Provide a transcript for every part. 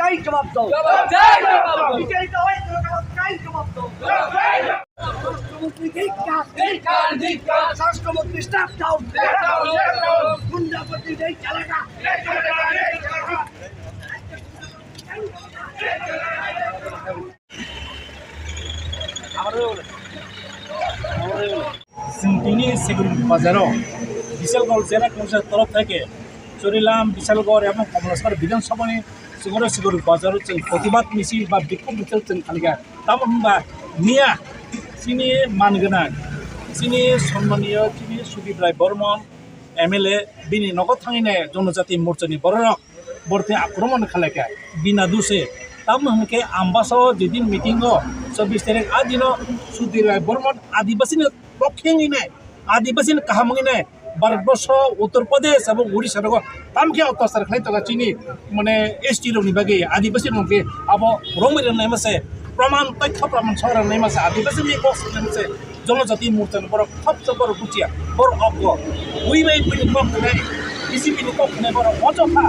চাই জবাব দাও বিচারিত হয় চাই জবাব দাও স্বরাষ্ট্রমন্ত্রী স্বরাষ্ট্রমন্ত্রী স্টাফ ডাউন গুন্ডাপতি নেই চালাকা সিংটিনি সিকিউরিটি বাজারও বিশালগড় জেলা কমিশনের তরফ থেকে চরিলাম বিশালগড় এবং কমলেশ্বর বিধানসভানি সিকিউরিটি বাজার প্রতিবাদ মিছিল বা বিক্ষোভ মিছিল খালিকা তামা নিয়া চিনি মানগোनां চিনি सम्मानीय চিনি सुदीप राय बर्मन MLA बिनि नगद थांगिनाय जनजाति मोर्चानि बररक बरते आक्रमण खालायका बिना दुसे तब हमके आम्बासो जेदिन मीटिंग 24 तारिख आ दिन सुदीप राय बर्मन आदिवासी पक्षेंगिनाय आदिवासी काहामंगिनाय भारतवर्ष उत्तर प्रदेश और उड़ीसा तामके अत्याचार खालाय चिनी माने ST रंगनि बागै आदिवासी रंगके अब रंगै मासे प्रमाण तथ्य प्रमाण संग्रहनाय मासे आदिवासी बक्स मासे जनजाति मोर्चानि बर सबसे बर गुचिया बर अग्ग उइबाय पनि पक्षनाय बिजेपिनि पक्षनाय बर अजखा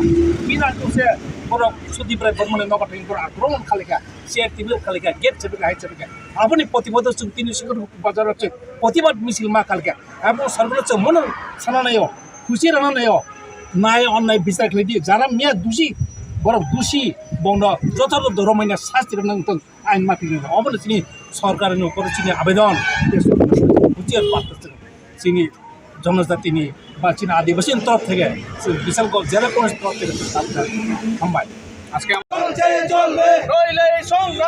बिना दुसे बर सुदीप राय बर्मन नगद बर आक्रमण खालायका চেয়ার টেবিল খালিকা গেট চেপে হাইট চেপে আপনি প্রতিবাদ তিনি সিকিউরিটি বাজার হচ্ছে প্রতিবাদ মিছিল মা কালকে এবং সর্বোচ্চ মনে সানানায় খুশি রানানায় নাই অন্যায় বিচার খেলে দিয়ে যারা মেয়া দোষী বড় দোষী বন্ধ যথাযথ রমাইনা শাস্তি নাংতন আইন মাফি অবলে তিনি সরকারের উপরে চিনি আবেদন বুঝিয়ে পারতেছেন চিনি জনজাতিনি বা চিনি আদিবাসীর তরফ থেকে বিশালগড় জেলা কমিশনের তরফ থেকে হামবাই আজকে